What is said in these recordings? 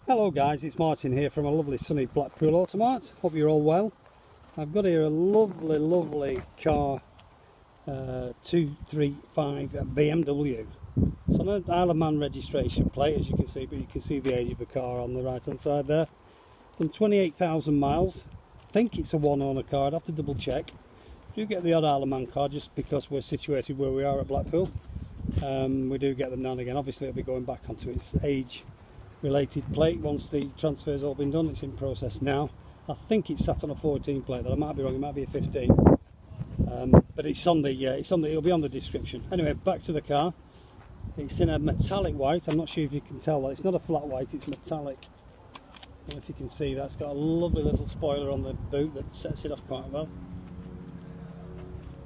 Hello guys, it's Martin here from a lovely sunny Blackpool Automart. Hope you're all well. I've got here a lovely car, 235 BMW. It's on an Isle of Man registration plate, as you can see, but you can see the age of the car on the right hand side there. Done 28,000 miles. I think it's a one owner car, I'd have to double check. We do get the odd Isle of Man car just because we're situated where we are at Blackpool. We do get them now and again. Obviously it'll be going back onto its age related plate once the transfer's all been done. It's in process now. I think it's sat on a 14 plate, though I might be wrong, it might be a 15. But it's on the it'll be on the description. Anyway, back to the car. It's in a metallic white. I'm not sure if you can tell that. It's not a flat white, it's metallic. I don't know if you can see that. It's got a lovely little spoiler on the boot that sets it off quite well.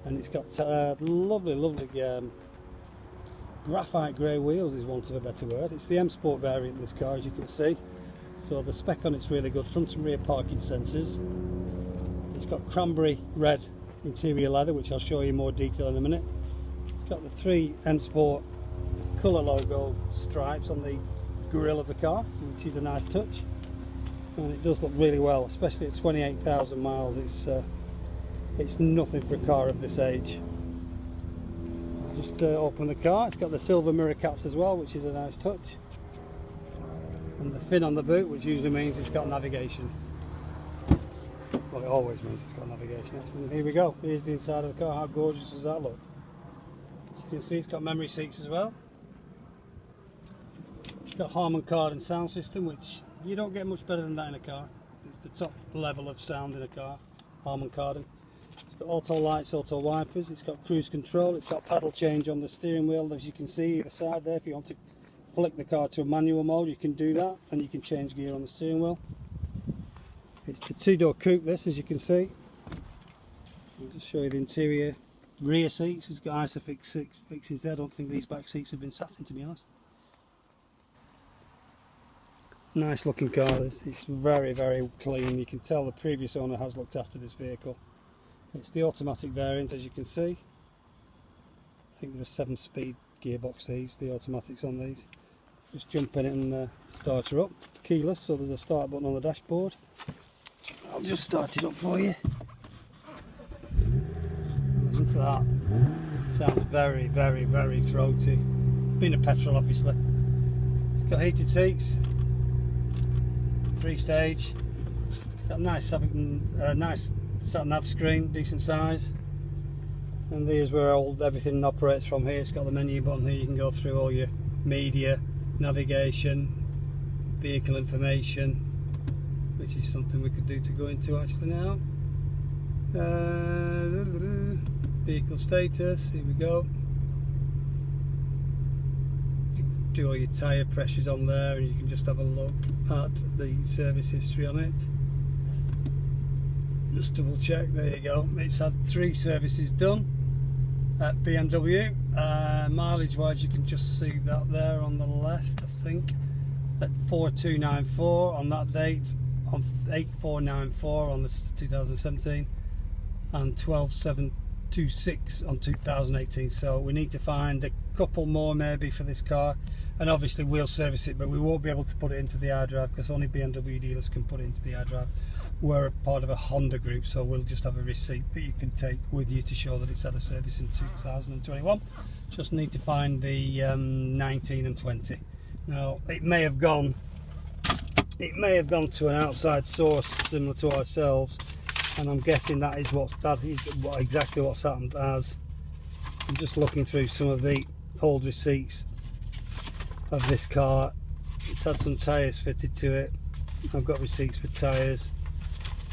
And it's got lovely graphite grey wheels, is want of a better word. It's the M Sport variant, this car, as you can see. So the spec on it's really good. Front and rear parking sensors. It's got cranberry red interior leather, which I'll show you more detail in a minute. It's got the 3 M Sport colour logo stripes on the grille of the car, which is a nice touch. And it does look really well, especially at 28,000 miles. It's nothing for a car of this age. Just open the car. It's got the silver mirror caps as well, which is a nice touch, and the fin on the boot, which usually means it's got navigation. Well, it always means it's got navigation actually. And here we go, here's the inside of the car. How gorgeous does that look? As you can see, it's got memory seats as well. It's got Harman Kardon sound system, which you don't get much better than that in a car. It's the top level of sound in a car, Harman Kardon. It's got auto lights, auto wipers, it's got cruise control, it's got paddle change on the steering wheel, as you can see either side there. If you want to flick the car to a manual mode, you can do that, and you can change gear on the steering wheel. It's the two-door coupe, this, as you can see. I'll just show you the interior. Rear seats, it's got ISOFIX fixings there. I don't think these back seats have been sat in, to be honest. Nice looking car this. It's very clean. You can tell the previous owner has looked after this vehicle. It's the automatic variant, as you can see. I think there are 7-speed gearbox, the automatics on these. Just jump in it and start her up. It's keyless, so there's a start button on the dashboard. I'll just start it up for you. Listen to that. It sounds very throaty. Being a petrol, obviously. It's got heated seats, 3-stage. Got a nice sat-nav screen, decent size. And there's where everything operates from here. It's got the menu button here. You can go through all your media, navigation, vehicle information, which is something we could do to go into actually now. Vehicle status, here we go. You can do all your tyre pressures on there, and you can just have a look at the service history on it. Just double check, there you go. It's had 3 services done at BMW. Mileage wise, you can just see that there on the left, I think, at 4294 on that date, on 8494 on this 2017, and 12726 on 2018. So we need to find a couple more maybe for this car, and obviously we'll service it, but we won't be able to put it into the iDrive because only BMW dealers can put it into the iDrive. We're a part of a Honda group, so we'll just have a receipt that you can take with you to show that it's had a service in 2021. Just need to find the 19 and 20. Now it may have gone to an outside source similar to ourselves, and I'm guessing that is exactly what's happened. As I'm just looking through some of the old receipts of this car. It's had some tyres fitted to it. I've got receipts for tyres.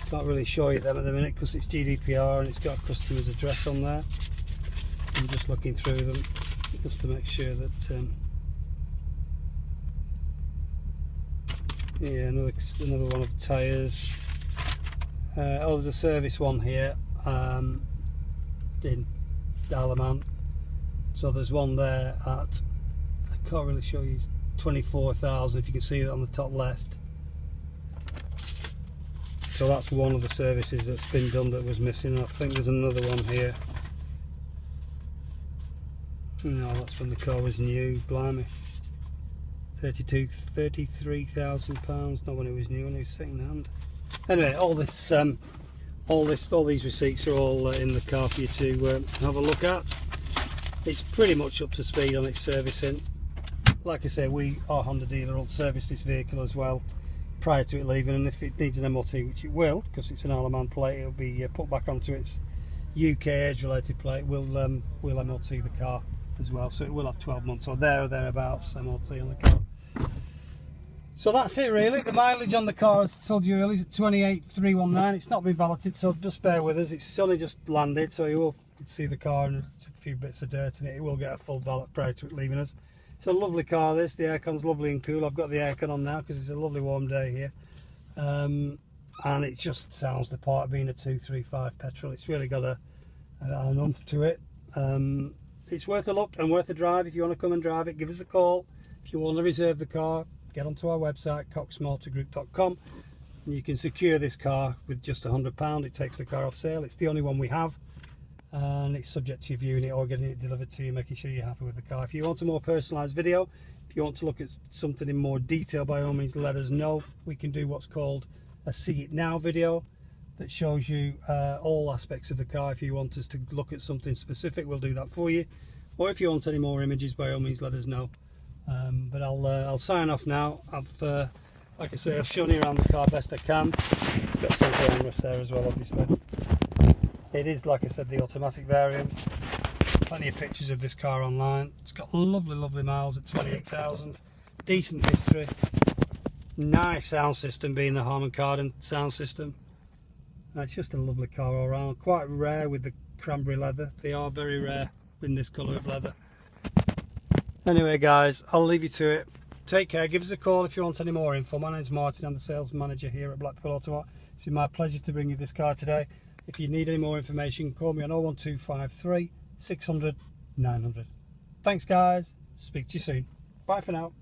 Can't really show you them at the minute because it's GDPR and it's got a customer's address on there. I'm just looking through them just to make sure that yeah, another one of tyres. Oh, there's a service one here in Isle of Man. So there's one there at, I can't really show you, 24,000, if you can see that on the top left. So that's one of the services that's been done that was missing. I think there's another one here. No, that's when the car was new, blimey. £33,000, not when it was new, when it was second hand. Anyway, all these receipts are all in the car for you to have a look at. It's pretty much up to speed on its servicing. Like I say, our Honda dealer will service this vehicle as well prior to it leaving, and if it needs an MOT, which it will, because it's an Harman plate, it'll be put back onto its UK age related plate. We'll MOT the car as well, so it will have 12 months or thereabouts MOT on the car. So that's it really. The mileage on the car, as I told you earlier, is at 28,319. It's not been valeted, so just bear with us. It's only just landed, so you will see the car and a few bits of dirt in it. It will get a full valet prior to it leaving us. It's a lovely car this. The aircon's lovely and cool. I've got the aircon on now because it's a lovely warm day here. And it just sounds the part of being a 235 petrol. It's really got an oomph to it. It's worth a look and worth a drive. If you want to come and drive it, give us a call. If you want to reserve the car, get onto our website, coxmotorgroup.com, and you can secure this car with just £100. It takes the car off sale. It's the only one we have, and it's subject to you viewing it or getting it delivered to you, making sure you're happy with the car. If you want a more personalised video, if you want to look at something in more detail, by all means let us know. We can do what's called a see it now video that shows you all aspects of the car. If you want us to look at something specific, we'll do that for you. Or if you want any more images, by all means let us know. But I'll sign off now. Like I say, I've shown you around the car best I can. It's got centre armrest there as well, obviously. It is, like I said, the automatic variant. Plenty of pictures of this car online. It's got lovely miles at 28,000. Decent history. Nice sound system, being the Harman Kardon sound system. It's just a lovely car all around. Quite rare with the cranberry leather. They are very rare in this colour of leather. Anyway guys, I'll leave you to it. Take care, give us a call if you want any more info. My name's Martin, I'm the sales manager here at Blackpool Automart. It's been my pleasure to bring you this car today. If you need any more information, call me on 01253 600 900. Thanks guys, speak to you soon. Bye for now.